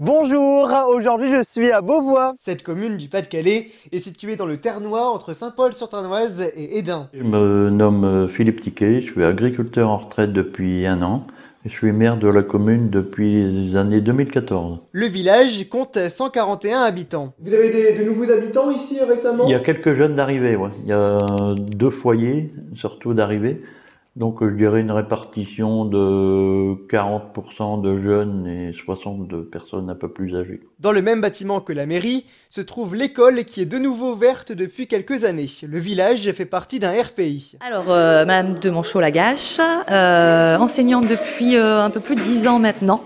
Bonjour, aujourd'hui je suis à Beauvois. Cette commune du Pas-de-Calais est située dans le Ternois entre Saint-Paul-sur-Tarnoise et Hesdin. Je me nomme Philippe Tiquet, je suis agriculteur en retraite depuis 1 an et je suis maire de la commune depuis les années 2014. Le village compte 141 habitants. Vous avez de nouveaux habitants ici récemment? Il y a quelques jeunes d'arrivée, ouais. Il y a 2 foyers surtout d'arrivée. Donc je dirais une répartition de 40% de jeunes et 60% de personnes un peu plus âgées. Dans le même bâtiment que la mairie se trouve l'école qui est de nouveau ouverte depuis quelques années. Le village fait partie d'un RPI. Alors, Madame de Monchaux-Lagache, enseignante depuis un peu plus de 10 ans maintenant,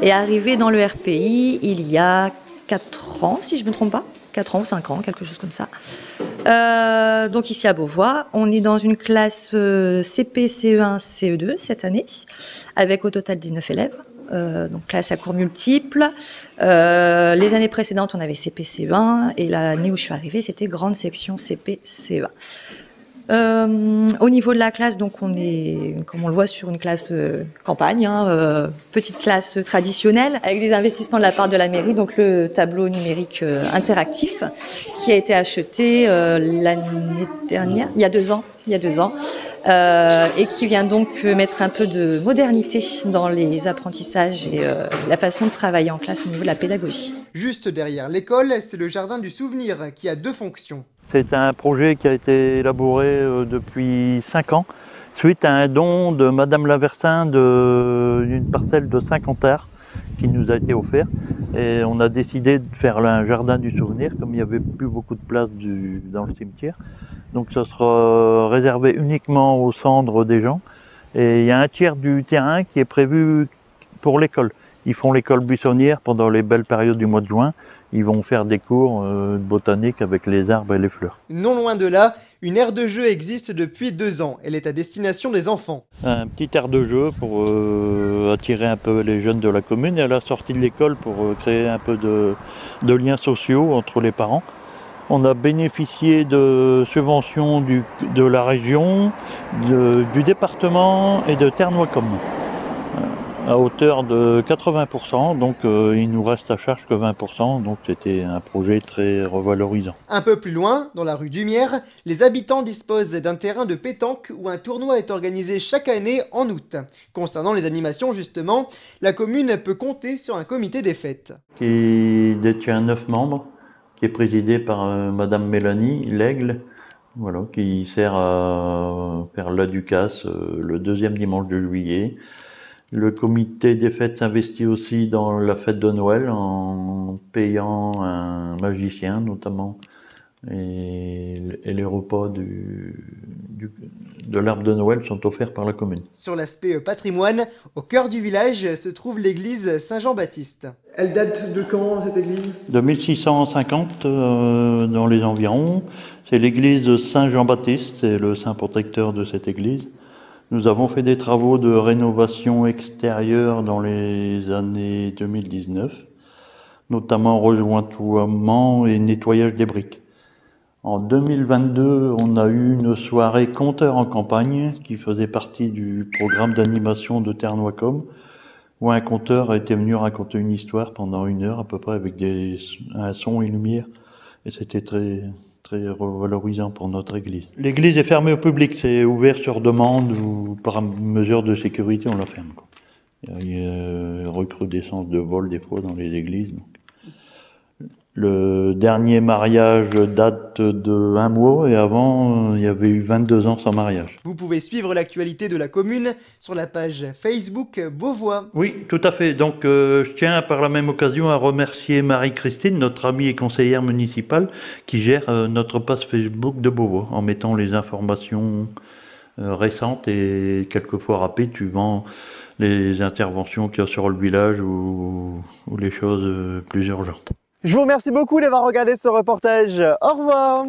est arrivée dans le RPI il y a 4 ans, si je ne me trompe pas. 4 ans ou 5 ans, quelque chose comme ça. Donc ici à Beauvois, on est dans une classe CP, CE1, CE2 cette année, avec au total 19 élèves. Donc classe à cours multiples. Les années précédentes, on avait CP, CE1, et l'année où je suis arrivée, c'était grande section CP, CE1. Au niveau de la classe, donc on est, comme on le voit, sur une classe campagne, petite classe traditionnelle, avec des investissements de la part de la mairie, donc le tableau numérique interactif qui a été acheté l'année dernière, il y a 2 ans, et qui vient donc mettre un peu de modernité dans les apprentissages et la façon de travailler en classe au niveau de la pédagogie. Juste derrière l'école, c'est le jardin du souvenir qui a 2 fonctions. C'est un projet qui a été élaboré depuis 5 ans, suite à un don de Madame Laversin d'une parcelle de 50 arts qui nous a été offert. Et on a décidé de faire un jardin du souvenir, comme il n'y avait plus beaucoup de place dans le cimetière. Donc ça sera réservé uniquement aux cendres des gens. Et il y a un tiers du terrain qui est prévu pour l'école. Ils font l'école buissonnière pendant les belles périodes du mois de juin. Ils vont faire des cours de botanique avec les arbres et les fleurs. Non loin de là, une aire de jeu existe depuis 2 ans. Elle est à destination des enfants. Un petit aire de jeu pour attirer un peu les jeunes de la commune et à la sortie de l'école pour créer un peu de liens sociaux entre les parents. On a bénéficié de subventions de la région, du département et de Ternois-Com à hauteur de 80%, donc il nous reste à charge que 20%, donc c'était un projet très revalorisant. Un peu plus loin, dans la rue Dumière, les habitants disposent d'un terrain de pétanque où un tournoi est organisé chaque année en août. Concernant les animations justement, la commune peut compter sur un comité des fêtes. Qui détient 9 membres, qui est présidé par Madame Mélanie L'Aigle, voilà, qui sert à faire la Ducasse le 2e dimanche de juillet. Le comité des fêtes s'investit aussi dans la fête de Noël en payant un magicien notamment et les repas de l'arbre de Noël sont offerts par la commune. Sur l'aspect patrimoine, au cœur du village se trouve l'église Saint-Jean-Baptiste. Elle date de quand cette église? De 1650 dans les environs. C'est l'église Saint-Jean-Baptiste, c'est le saint protecteur de cette église. Nous avons fait des travaux de rénovation extérieure dans les années 2019, notamment rejointoiement et nettoyage des briques. En 2022, on a eu une soirée Conteur en campagne qui faisait partie du programme d'animation de Ternois-Com, où un conteur était venu raconter une histoire pendant 1 heure à peu près avec un son et lumière. Et c'était très revalorisant pour notre église. L'église est fermée au public, c'est ouvert sur demande ou par mesure de sécurité, on la ferme. Il y a une recrudescence de vol des fois dans les églises. Donc. Le dernier mariage date de 1 mois et avant, il y avait eu 22 ans sans mariage. Vous pouvez suivre l'actualité de la commune sur la page Facebook Beauvois. Oui, tout à fait. Donc, je tiens par la même occasion à remercier Marie-Christine, notre amie et conseillère municipale, qui gère notre page Facebook de Beauvois, en mettant les informations récentes et quelquefois rapides, suivant les interventions qu'il y a sur le village ou les choses plus urgentes. Je vous remercie beaucoup d'avoir regardé ce reportage. Au revoir.